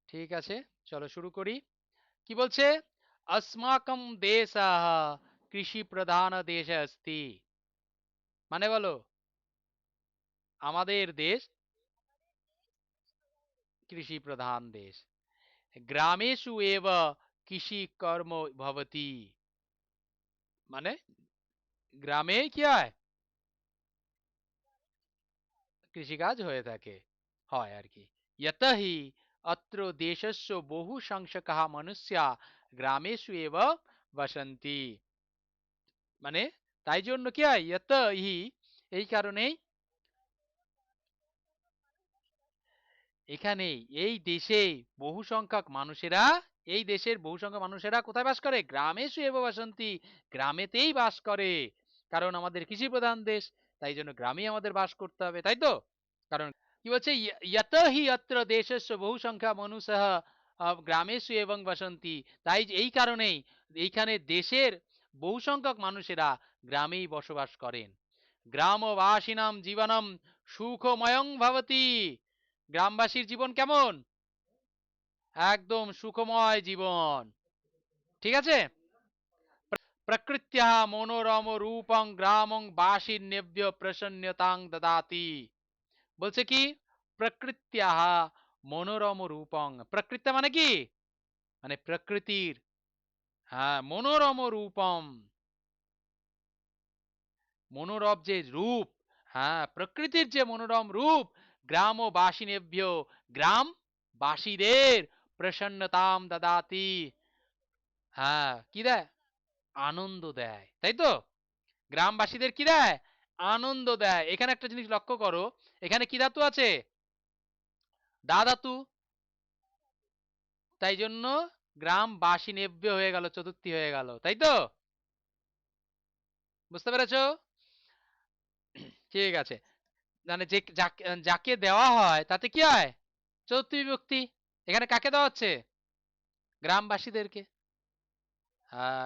ঠিক আছে, চলো শুরু করি। কি বলছে? अस्माकं देशः কৃষি প্রধান দেশ अस्ति। মানে বলো, আমাদের দেশ কৃষি প্রধান দেশ। গ্রামেषु एव কৃষি কর্ম ভবতি। মানে গ্রামে কি হয়? কৃষিকাজ হয়ে থাকে, হয় আর কি। यतहि अत्र देशस्य बहु संख्यकाः मनुष्याः ग्रामेषु एव बसन्ति। মানে তাই জন্য কি হয়? यतहि, এই কারণেই, এখানে এই দেশে বহু সংখ্যক মানুষেরা, এই দেশের বহু সংখ্যক মানুষেরা কোথায় বাস করে? গ্রামেষু এব বাসন্তি, গ্রামেতেই বাস করে। কারণ আমাদের কৃষি প্রধান দেশ, তাই জন্য গ্রামেই আমাদের বাস করতে হবে, তাই তো? কারণ কি বলছে? यत हि अत्र देशस्य বহু সংখ্যা মনুষः গ্রামেষু এবং বাসন্তি। তাই এই কারণেই এইখানে দেশের বহু সংখ্যক মানুষেরা গ্রামেই বসবাস করেন। গ্রামবাসিনাম জীবনম সুখময়ং ভবতি। গ্রামবাসীর জীবন কেমন? একদম সুখময় জীবন। ঠিক আছে। প্রকৃত্যা মনোরম রূপং গ্রামং বাসিন্যেভ্য প্রসন্নতাং দদাতি। বলছে কি? প্রকৃত্যা মনোরম রূপং। প্রকৃত্যা মানে কি? মানে প্রকৃতির, হ্যাঁ, মনোরম রূপম, মনোরম যে রূপ, হ্যাঁ, প্রকৃতির যে মনোরম রূপ, গ্রাম ও বাসিনেভ্য, গ্রাম বাসীদের প্রসন্নতাম দদাতি। হ্যাঁ, কি দেয়? আনন্দ দেয়, তাই তো? গ্রামবাসীদের কি দেয়? আনন্দ দেয়। এখানে একটা জিনিস লক্ষ্য করো, এখানে কি ধাতু আছে? দা ধাতু। তাই জন্য গ্রামবাসী নেব্য হয়ে গেল, চতুর্থী হয়ে গেল, তাই তো? বুঝতে পেরেছো? ঠিক আছে। মানে যে যাকে দেওয়া হয় তাতে কি হয়? চতুর্থী বিভক্তি। এখানে কাকে দেওয়া হচ্ছে? গ্রামবাসীদেরকে।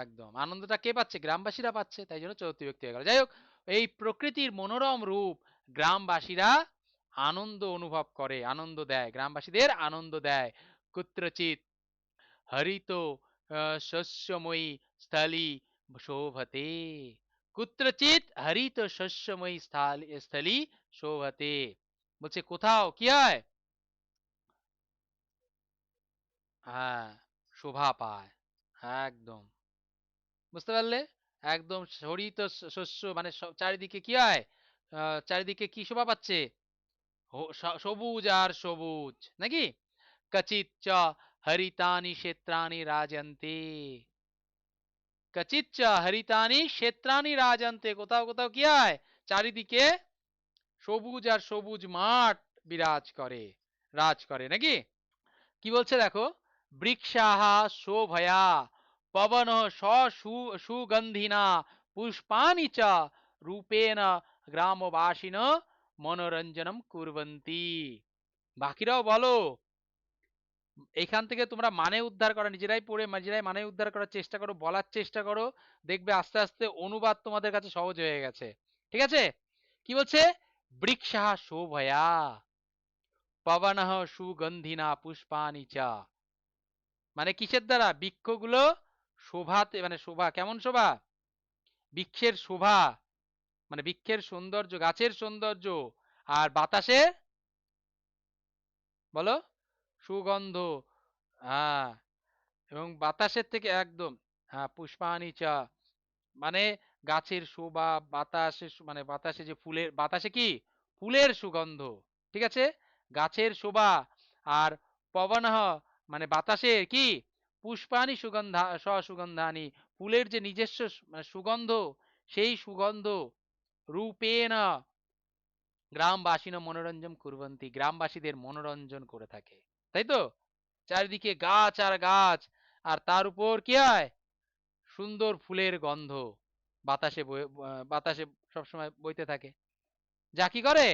একদম আনন্দটা কে পাচ্ছে? গ্রামবাসীরা পাচ্ছে, তাই জন্য চতুর্থী বিভক্তি হয়ে গেল। যাই হোক, এই প্রকৃতির মনোরম রূপ গ্রামবাসীরা আনন্দ অনুভব করে, আনন্দ দেয়, গ্রামবাসীদের আনন্দ দেয়। কুত্রচিৎ হরিত শস্যময়ী স্থলী শোভতে। কুত্রচিৎ হরিত শস্যময়ী স্থলী শোভতে। বলছে কোথাও কি হয়? হ্যাঁ, শোভা পায়। একদম, বুঝতে পারলে? একদম হরিত শস্য মানে চারিদিকে কি হয়? চারিদিকে কি শোভা পাচ্ছে? সবুজ আর সবুজ, নাকি? কচিৎ চ হরিতানি ক্ষেত্রাণি রাজন্তে। কচিৎ চ হরিতানি ক্ষেত্রাণি রাজন্তে। কোথাও কোথাও কি হয়? চারিদিকে সবুজ আর সবুজ মাঠ বিরাজ করে, রাজ করে, নাকি? কি বলছে দেখো? বৃক্ষাহা শোভয়া পবন সুগন্ধিনা পুষ্পানি চ রূপেণ গ্রামবাসিন মনোরঞ্জনম কুর্বন্তি। বাকিরাও বলো, এখান থেকে তোমরা মানে উদ্ধার করা, নিজেরাই পড়ে নিজেরাই মানে উদ্ধার করার চেষ্টা করো, বলার চেষ্টা করো, দেখবে আস্তে আস্তে অনুবাদ তোমাদের কাছে সহজ হয়ে গেছে। ঠিক আছে? কি বলছে? বৃক্ষাহা শোভয়া পবন সুগন্ধিনা পুষ্পানি চ। মানে কিসের দ্বারা? বৃক্ষগুলো শোভাতে, মানে শোভা, কেমন শোভা? বৃক্ষের শোভা, মানে বৃক্ষের সৌন্দর্য, গাছের সৌন্দর্য, আর বাতাসে বলো সুগন্ধ, হ্যাঁ, এবং বাতাসের থেকে একদম, হ্যাঁ, পুষ্পানি চা, মানে গাছের শোভা, বাতাসে মানে বাতাসে যে ফুলের, বাতাসে কি? ফুলের সুগন্ধ। ঠিক আছে? গাছের শোভা, আর পবন মানে বাতাসের কি? পুষ্পানি সুগন্ধা সুগন্ধানি, ফুলের যে নিজস্ব মানে সুগন্ধ, সেই সুগন্ধ রূপেণ গ্রামবাসীন মনোরঞ্জন কুর্বন্তি, গ্রামবাসীদের মনোরঞ্জন করে থাকে, তাই তো? চারিদিকে গাছ আর গাছ, আর তার উপর কি হয়? সুন্দর ফুলের গন্ধ বাতাসে বাতাসে সবসময় বইতে থাকে, যা কি করে?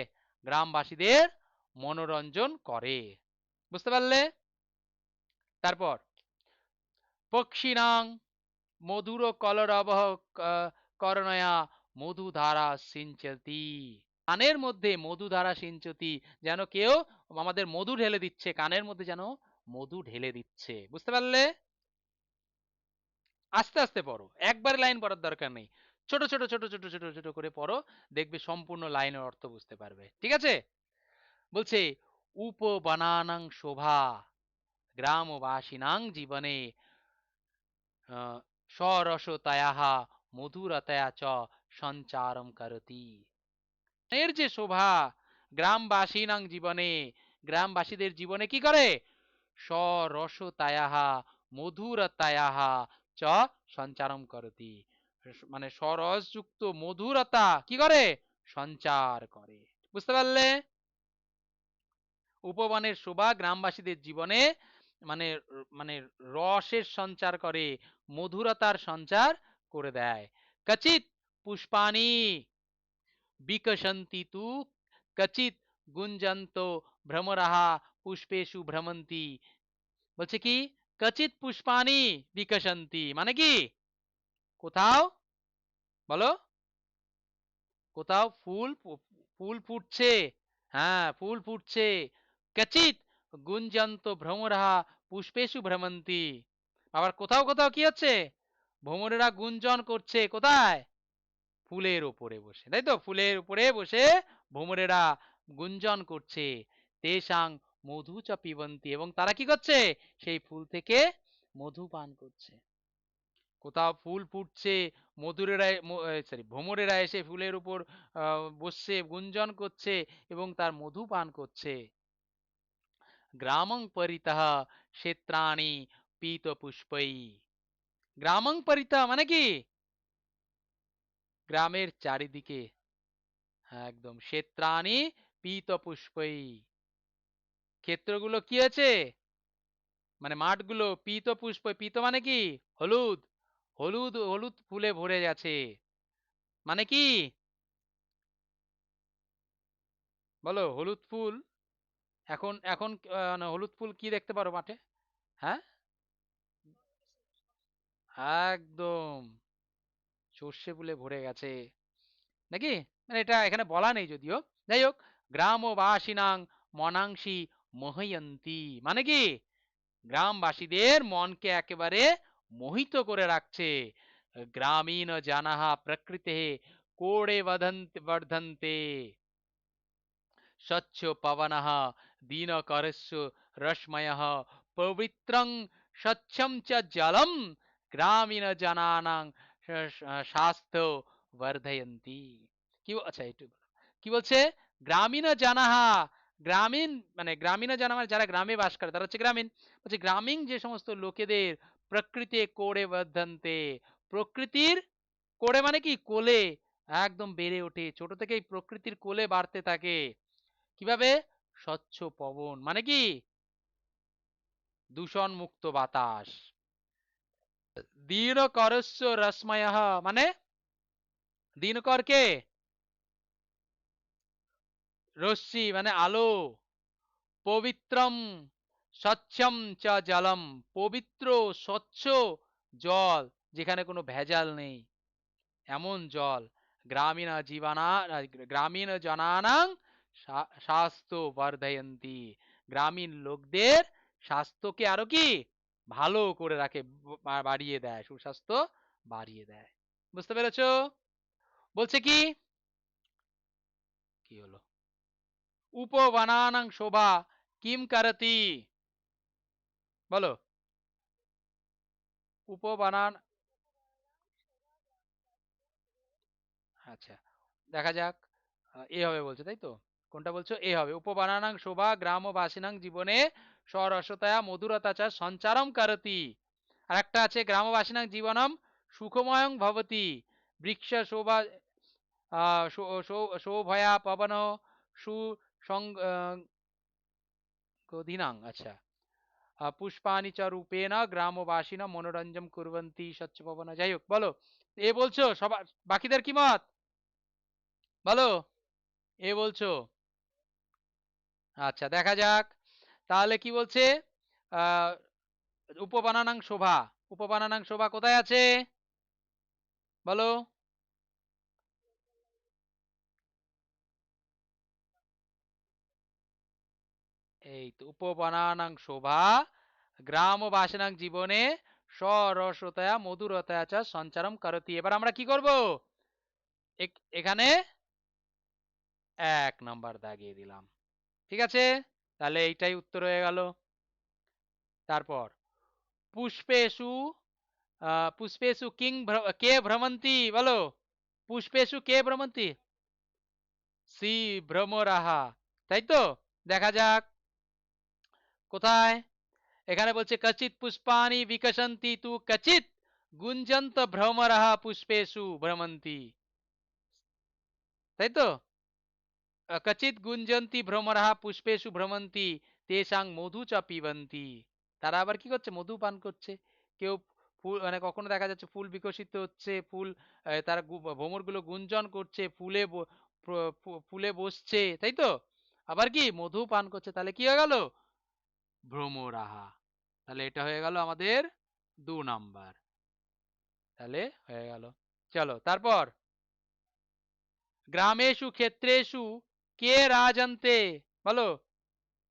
গ্রামবাসীদের মনোরঞ্জন করে। বুঝতে পারলে? তারপর পক্ষিণাং মধুর কলরব করণয়া মধুধারা সিঞ্চতি। কানের মধ্যে মধুধারা সিঞ্চতি, যেন কেউ আমাদের মধু ঢেলে দিচ্ছে, কানের মধ্যে যেন মধু ঢেলে দিচ্ছে। বুঝতে পারলে? আস্তে আস্তে পড়ো, একবারে লাইন পড়ার দরকার নেই। ছোট ছোট ছোট ছোট ছোট ছোট করে পড়ো, দেখবে সম্পূর্ণ লাইনের অর্থ বুঝতে পারবে। ঠিক আছে? বলছে উপবনানাং শোভা গ্রামবাসিনাং জীবনে স্বরসতায়াহ মধুরতয়া চ সঞ্চারম করতি। এর যে শোভা গ্রামবাসিনাং জীবনে, গ্রামবাসীদের জীবনে কি করে? স্বরসতায়াহ মধুরতায়াহ চ সঞ্চারম করতি, মানে স্বরসযুক্ত মধুরতা কি করে? সঞ্চার করে। বুঝতে পারলে? উপবনের শোভা গ্রামবাসীদের জীবনে মানে মানে রসের সঞ্চার করে, মধুরতার সঞ্চার করে দেয়। কচিত পুষ্পানি বিকশন্তি তু কচিত গুঞ্জন্ত ভ্রমরাহা পুষ্পেশু ভ্রমন্তি। বলছে কি? কচিত পুষ্পানি বিকশন্তি মানে কি? কোথাও, বলো, কোথাও ফুল ফুল ফুটছে, হ্যাঁ ফুল ফুটছে। কচিত গুঞ্জন্ত ভ্রমরাহা পুষ্পেশু ভ্রমন্তি। আবার কোথাও কোথাও কি হচ্ছে? ভ্রমরেরা গুঞ্জন করছে কোথায়? ফুলের উপরে বসে, তাই তো? ফুলের উপরে বসে ভ্রমরেরা গুঞ্জন করছে। তেসাং মধু চ পিবন্তি, এবং তারা কি করছে? সেই ফুল থেকে মধু পান করছে। কোথাও ফুল ফুটছে, মধুরেরা সরি ভ্রমরেরা এসে ফুলের উপর বসছে, গুঞ্জন করছে এবং তার মধু পান করছে। গ্রামং পরিতঃ ক্ষেত্রাণি পীত পুষ্পৈ। গ্রামং পরিতঃ মানে কি? গ্রামের চারিদিকে, হ্যাঁ একদম, ক্ষেত্রাণি পীত পুষ্পৈ, ক্ষেত্রগুলো কি আছে? মানে মাঠগুলো পীত পুষ্প, পীত মানে কি? হলুদ, হলুদ হলুদ ফুলে ভরে গেছে। মানে কি? বলো, হলুদ ফুল। এখন এখন না, হলুদ ফুল কি দেখতে পারো মাঠে? হ্যাঁ একদম, সর্ষে ফুলে ভরে গেছে নাকি? মানে এটা এখানে বলা নেই যদিও। যাই হোক, গ্রামবাসিনাং মনাংশি মোহয়ন্তী মানে কি? গ্রামবাসীদের মনকে একেবারে মোহিত করে রাখছে। গ্রামীণ জানাহা প্রকৃতে কোড়ে বর্ধন্তে স্বচ্ছ পবনः দীনকরস্য রশ্ময়ः পবিত্রং স্বচ্ছং চ জলম গ্রামীণ জনানাং স্বাস্থ্য বর্ধয়ন্তি। কি আচ্ছা একটু কি বলছে? গ্রামীণ জানাহা, গ্রামীণ মানে গ্রামীণ জানা মানে যারা গ্রামে বাস করে তারা হচ্ছে গ্রামীণ। বলছে গ্রামীণ যে সমস্ত লোকেদের প্রকৃতি কোড়ে বর্ধন্তে, প্রকৃতির কোড়ে মানে কি? কোলে একদম বেড়ে ওঠে, ছোট থেকেই প্রকৃতির কোলে বাড়তে থাকে। কিভাবে? স্বচ্ছ পবন মানে কি? দূষণ মুক্ত বাতাস। দীনকরস্য রশ্ময়ঃ মানে দিনকর কে? রশ্মি মানে আলো। পবিত্রম স্বচ্ছম চ জলম, পবিত্র স্বচ্ছ জল, যেখানে কোনো ভেজাল নেই এমন জল। গ্রামীণ জীবনা গ্রামীণ জনানাং স্বাস্থ্য বর্ধয়ন্তী, গ্রামীণ লোকদের স্বাস্থ্যকে আরো কি ভালো করে রাখে, বাড়িয়ে দেয়, সুস্বাস্থ্য বাড়িয়ে দেয়। বুঝতে পেরেছো? বলছে কি? কি হলো? উপবনানাং শোভা কিম করতি। বলো, উপবনান, আচ্ছা দেখা যাক। এ হবে বলছে, তাই তো? কোনটা বলছো? এ হবে। উপবনানাং শোভা গ্রামবাসিনাং জীবনে স্বরসতয়া মধুরতা চ সঞ্চারম করতি। আর একটা আছে গ্রামবাসিনাং জীবনম সুখময়ং ভবতি বৃক্ষ শোভা শোভয়া পবন সুসংগধিনাং। আচ্ছা, পুষ্পানি চ রূপেণ গ্রামবাসিনা মনোরঞ্জন কুর্বন্তি স্বচ্ছ পবন। যাই হোক, বলো এ বলছো সবার, বাকিদের কি মত? বলো, এ বলছো? আচ্ছা দেখা যাক। তাহলে কি বলছে? আহ উপবানানাং শোভা, উপবানানাং শোভা কোথায় আছে? বলো। এই তো উপবানানাং শোভা গ্রামবাসিনাং জীবনে সরসতয়া মধুরতয়া চ সঞ্চারম করতি। এবার আমরা কি করব, এখানে 1 নাম্বার দাগিয়ে দিলাম। ঠিক আছে, তাহলে এইটাই উত্তর হয়ে গেল। তারপর পুষ্পেষু পুষ্পেষু কে ভ্রমন্তি, বলো পুষ্পেষু কে ভ্রমন্তি, সি ভ্রমরাহা, তাই তো। দেখা যাক কোথায়, এখানে বলছে কচিত পুষ্পানি বিকশন্তি তু কচিত গুঞ্জন্ত ভ্রমরাহা পুষ্পেষু ভ্রমন্তি, তাই তো। কচিত গুঞ্জন্তি ভ্রমরাহা পুষ্পেষু ভ্রমন্তি তেষাং মধু চ পিবন্তি। তারা আবার কি করছে, মধু পান করছে। কেউ ফুল, মানে কখনো দেখা যাচ্ছে ফুল বিকশিত হচ্ছে, ফুল তারা ভ্রমরগুলো গুঞ্জন করছে, ফুলে বসছে, তাই তো। আবার কি মধু পান করছে, তাহলে কি হয়ে গেল, ভ্রমরাহা। তাহলে এটা হয়ে গেল আমাদের 2 নাম্বার, তাহলে হয়ে গেল। চলো তারপর, গ্রামেষু ক্ষেত্রেষু কে রাজন্তে, বলো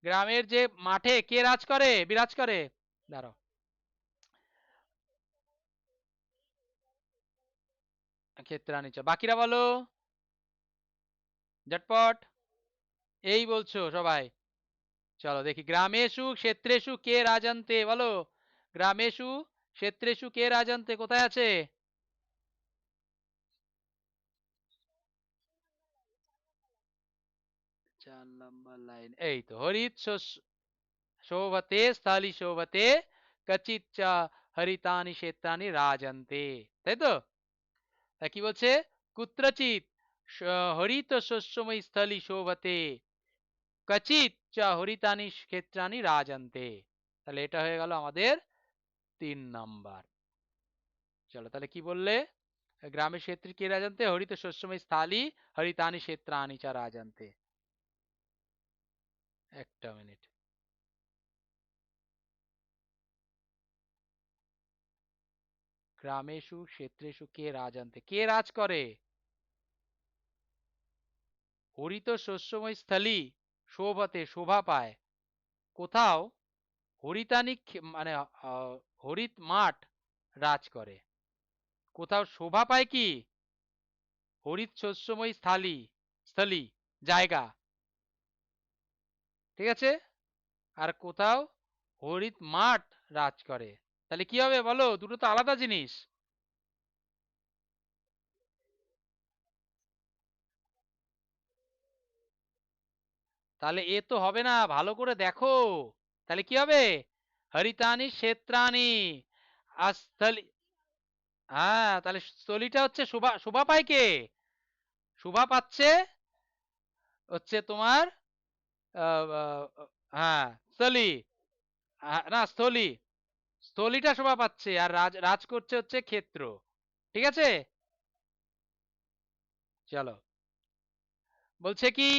গ্রামের যে মাঠে কে রাজ করে, বিরাজ করে, দাঁড়াও, ক্ষেত্রানিচ, বাকিরা বলো ঝটপট, এই বলছো সবাই। চলো দেখি, গ্রামেষু ক্ষেত্রেষু কে রাজন্তে, বলো গ্রামেষু ক্ষেত্রেষু কে রাজন্তে, কোথায় আছে, 4 নাম্বার লাইন, এই তো, হরিত শোভতে স্থলি শোভতে কচিত চ হরিতানি ক্ষেত্রানি রাজন্তে, তাই তো। কি বলছে, কুত্রচিত হরিত শস্যময় স্থলি শোভতে কচিত চ হরিতানি ক্ষেত্রানি রাজন্তে। তাহলে এটা হয়ে গেল আমাদের 3 নাম্বার। চলো তাহলে কি বললে, গ্রামের ক্ষেত্রে কে রাজন্তে, হরিত শস্যময় স্থলি হরিতানি ক্ষেত্রানি চ রাজন্তে। একটা মিনিট, গ্রামেশু ক্ষেত্রেশু কে রাজন্তে, কে রাজ করে, হরিত শস্যময় স্থলি শোভতে, শোভা পায়, কোথাও হরিতানি মানে হরিত মাঠ রাজ করে, কোথাও শোভা পায় কি, হরিত শস্যময় স্থলি জায়গা, ঠিক আছে, আর কোথাও হরিত মাঠ রাজ করে। তাহলে কি হবে বলো, দুটো তো আলাদা জিনিস। তাহলে এ তো হবে না, ভালো করে দেখো, তাহলে কি হবে, হরিতানি ক্ষেত্রানি আর স্থলি, হ্যাঁ তাহলে স্থলিটা হচ্ছে শোভা, শোভা পায় কে, শোভা পাচ্ছে হচ্ছে তোমার আহ, আহ, হ্যাঁ স্থলি, না স্থলি, স্থলিটা শোভা পাচ্ছে, আর রাজ রাজ করছে হচ্ছে ক্ষেত্র, ঠিক আছে। চলো বলছে কি,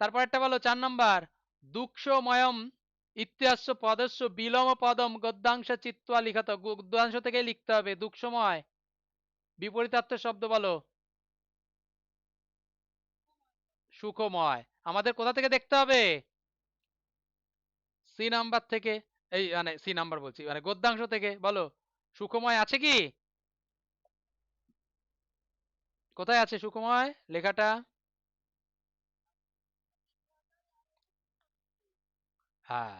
তারপর একটা বলো 4 নাম্বার, দুঃখময়ম ইত্যাস্য পদস্য বিলম পদম গদ্যাংশ চিত্তা লিখত, গদ্যাংশ থেকে লিখতে হবে, দুঃখময় বিপরীতার্থ শব্দ বলো, সুখময়। আমাদের কোথা থেকে দেখতে হবে, সি নাম্বার থেকে, এই মানে সি নাম্বার বলছি, মানে গদ্যাংশ থেকে, বলো সুখময় আছে কি, কোথায় আছে সুখময় লেখাটা, হ্যাঁ,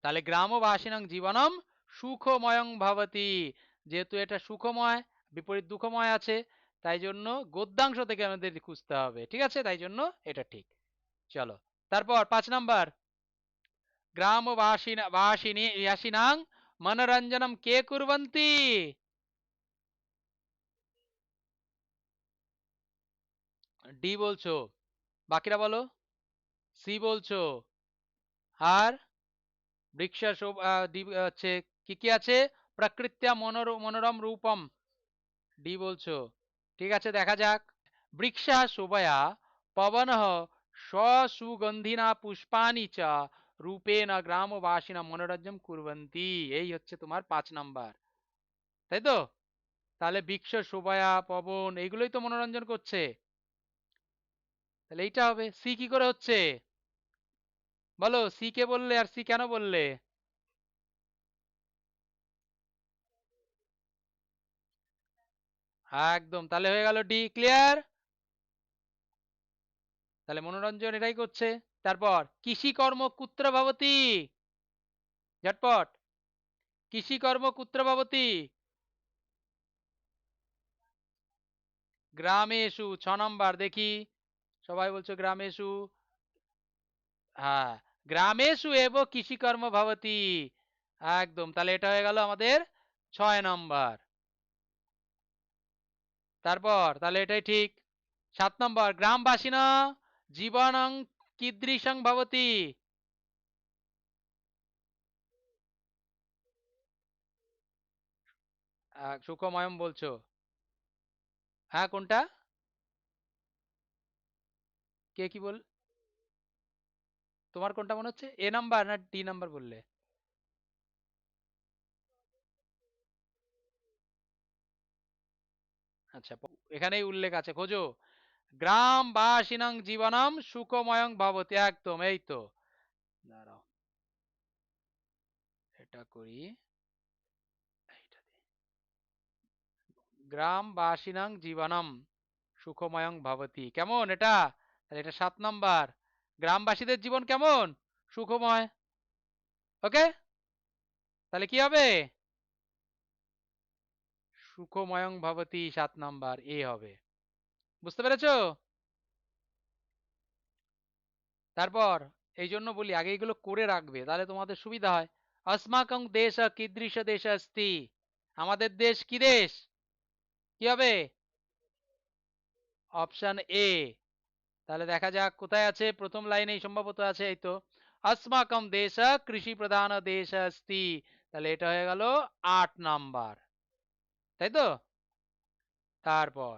তাহলে গ্রামবাসিনাং জীবনম সুখময়ং ভবতি, যেহেতু এটা সুখময়, বিপরীত দুঃখময় আছে, তাই জন্য গদ্যাংশ থেকে আমাদের খুঁজতে হবে, ঠিক আছে, তাই জন্য এটা ঠিক। চলো তারপর 5 নাম্বার, গ্রামবাসিনাং মনোরঞ্জনম কে কুর্বন্তি, ডি বলছো, বাকিরা বলো, সি বলছো, আর বৃক্ষ হচ্ছে কি কি আছে, প্রকৃত্যা মনোরম রূপম, ডি বলছো, ঠিক আছে দেখা যাক, বৃক্ষা শোভয়া পবন সুগন্ধিনা পুষ্পানি চ রূপেণ গ্রামবাসিনা মনোরঞ্জন কুর্বন্তি, এই হচ্ছে তোমার 5 নাম্বার, তাই তো। তাহলে বৃক্ষ শোভয়া পবন এইগুলোই তো মনোরঞ্জন করছে, তাহলে এইটা হবে। সি কি করে হচ্ছে, বলো সি কে বললে আর সি কেন বললে, একদম, তাহলে হয়ে গেল ডি। ক্লিয়ার? তাহলে মনোরঞ্জন এটাই করছে। তারপর কৃষিকর্ম কুত্র ভবতি, ঝটপট, কৃষিকর্ম কুত্র ভবতি, গ্রামেষু, 6 নম্বর, দেখি সবাই বলছো গ্রামেষু। হ্যাঁ, গ্রামেষু এব কৃষিকর্ম ভবতি, একদম, তাহলে এটা হয়ে গেল আমাদের 6 নম্বর। তারপর তাহলে এটাই ঠিক। 7 নম্বর, গ্রামবাসিন জীবনং কীদৃশং ভবতি, সুখময়ম বলছো। হ্যাঁ, কোনটা? কে কি বল, তোমার কোনটা মনে হচ্ছে, এ নাম্বার না ডি নাম্বার বললে? আচ্ছা, এখানেই উল্লেখ আছে, খোঁজো। গ্রামবাসিনাং জীবনম সুখময়ং ভবতি, একদম, এই তো। দাঁড়াও, এটা করি, এইটা দিই। গ্রামবাসিনাং জীবনম সুখময়ং ভবতি, কেমন এটা? তাহলে এটা 7 নম্বর। গ্রামবাসীদের জীবন কেমন? সুখময়। ওকে, তাহলে কি হবে? সুখময়ং ভবতি 7 নম্বর, এ হবে। বুঝতে পেরেছো? তারপর এই জন্য বলি আগে এগুলো করে রাখবে, তাহলে তোমাদের সুবিধা হয়। अस्माकं দেশ কীদৃশ দেশ अस्ति, আমাদের দেশ কি দেশ? কি হবে? Option A. তাহলে দেখা যাক কোথায় আছে, প্রথম লাইনেই সম্ভবত আছে, এই তো। अस्माकं দেশ কৃষি প্রধান দেশ अस्ति, তাহলে এটা হয়ে গেল 8 নাম্বার, তাই তো? তারপর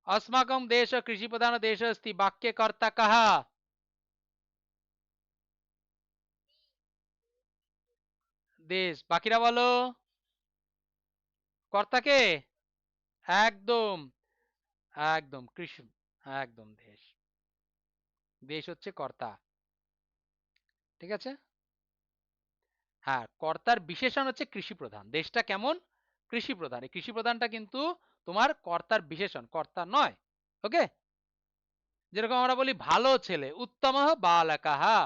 अस्माकं দেশ কৃষি প্রধান দেশ अस्ति, বাক্যে কর্তা কাহা? দেশ, বাকিরা বলো। কর্তাকে? একদম, একদম কৃষি, একদম দেশ, দেশ হচ্ছে কর্তা। ঠিক আছে, হ্যাঁ, কর্তার বিশেষণ হচ্ছে কৃষি প্রধান, দেশটা কেমন? কৃষি প্রধান, এই কৃষি প্রধানটা কিন্তু তোমার কর্তার বিশেষণ, কর্তা নয়। ওকে, যেরকম আমরা বলি ভালো ছেলে, উত্তম বালকাহা,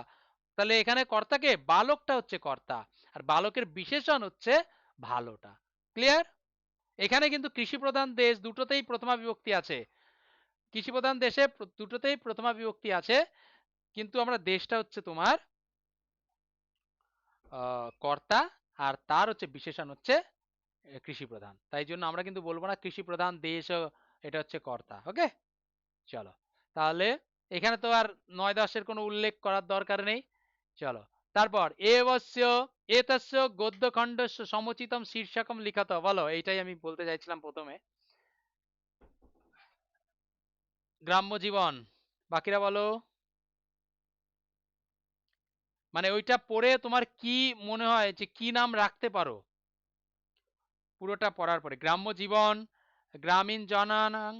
তাহলে এখানে কর্তাকে, বালকটা হচ্ছে কর্তা, আর বালকের বিশেষণ হচ্ছে ভালোটা। ক্লিয়ার? এখানে কিন্তু কৃষি প্রধান দেশ দুটোতেই প্রথমা বিভক্তি আছে, কৃষি প্রধান দেশে দুটোতেই প্রথমা বিভক্তি আছে, কিন্তু আমরা দেশটা হচ্ছে তোমার কর্তা, আর তার হচ্ছে বিশেষণ হচ্ছে কৃষি প্রধান, তাই জন্য আমরা কিন্তু বলবো না কৃষি প্রধান দেশ, এটা হচ্ছে কর্তা। ওকে, চলো, তাহলে এখানে তো আর 9-10-এর কোনো উল্লেখ করার দরকার নেই। চলো, তারপর এবস্য এতস্য গদ্যখণ্ডস্য সমুচিতম শীর্ষকম লিখত, বলো, এইটাই আমি বলতে চাইছিলাম প্রথমে। গ্রাম্য জীবন, বাকিরা বলো। মানে ওইটা পড়ে তোমার কি মনে হয় যে কি নাম রাখতে পারো? পুরোটা পড়ার পরে গ্রাম্য জীবন, গ্রামীণ জনানাং,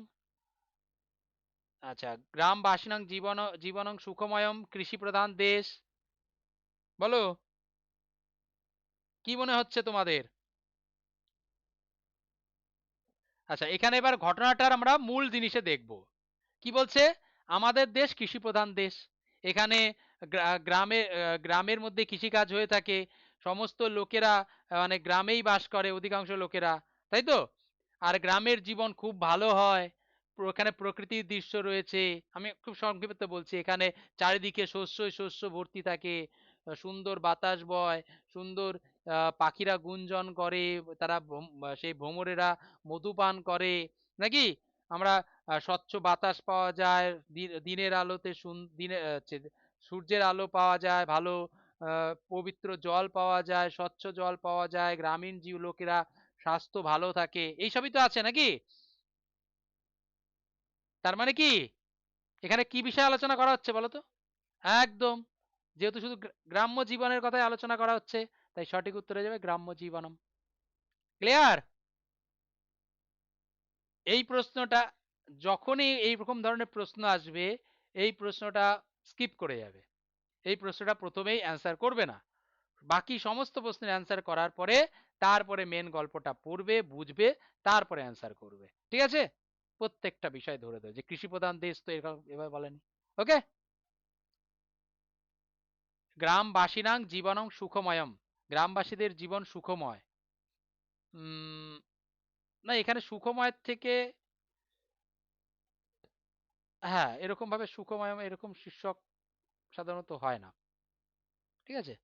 আচ্ছা, গ্রামবাসিনাং জীবনং সুখময়ম কৃষি প্রধান দেশ, বলো কি মনে হচ্ছে তোমাদের? আচ্ছা, এখানে এবার ঘটনাটার আমরা মূল জিনিসে দেখব। কি বলছে? আমাদের দেশ কৃষি প্রধান দেশ, এখানে গ্রামের মধ্যে কৃষিকাজ হয়ে থাকে, সমস্ত লোকেরা মানে গ্রামেই বাস করে অধিকাংশ লোকেরা, তাই তো? আর গ্রামের জীবন খুব ভালো হয়, এখানে প্রকৃতির দৃশ্য রয়েছে, আমি খুব সংক্ষিপ্ত বলছি, এখানে চারিদিকে শস্যই শস্য ভর্তি থাকে, সুন্দর বাতাস বয়, সুন্দর পাখিরা গুঞ্জন করে, তারা সেই ভ্রমরেরা মধু পান করে, নাকি? আমরা স্বচ্ছ বাতাস পাওয়া যায়, দিনের আলোতে সূর্যের আলো পাওয়া যায় ভালো, পবিত্র জল পাওয়া যায়, স্বচ্ছ জল পাওয়া যায়, গ্রামীণ লোকেরা স্বাস্থ্য ভালো থাকে, এইসবই তো আছে, নাকি? তার মানে কি এখানে কি বিষয়ে আলোচনা করা হচ্ছে বলো তো? একদম, যেহেতু শুধু গ্রাম্য জীবনের কথাই আলোচনা করা হচ্ছে, তাই সঠিক উত্তর হয়ে যাবে গ্রাম্য জীবনম। ক্লিয়ার? এই প্রশ্নটা যখনই এইরকম ধরনের প্রশ্ন আসবে, এই প্রশ্নটা স্কিপ করে যাবে, এই প্রশ্নটা প্রথমেই অ্যান্সার করবে না, বাকি সমস্ত প্রশ্নের অ্যান্সার করার পরে তারপরে মেন গল্পটা পড়বে, বুঝবে, তারপরে অ্যান্সার করবে। ঠিক আছে? প্রত্যেকটা বিষয় ধরে ধরে যে কৃষি প্রধান দেশ তো এভাবে বলেনি। ওকে? গ্রামবাসিনাং জীবনং সুখময়ম। গ্রামবাসীদের জীবন সুখময়। উম না এখানে সুখময়ের থেকে হ্যাঁ, এরকম ভাবে সুখময়ম এরকম শীর্ষক সাধারণত হয় না। ঠিক আছে?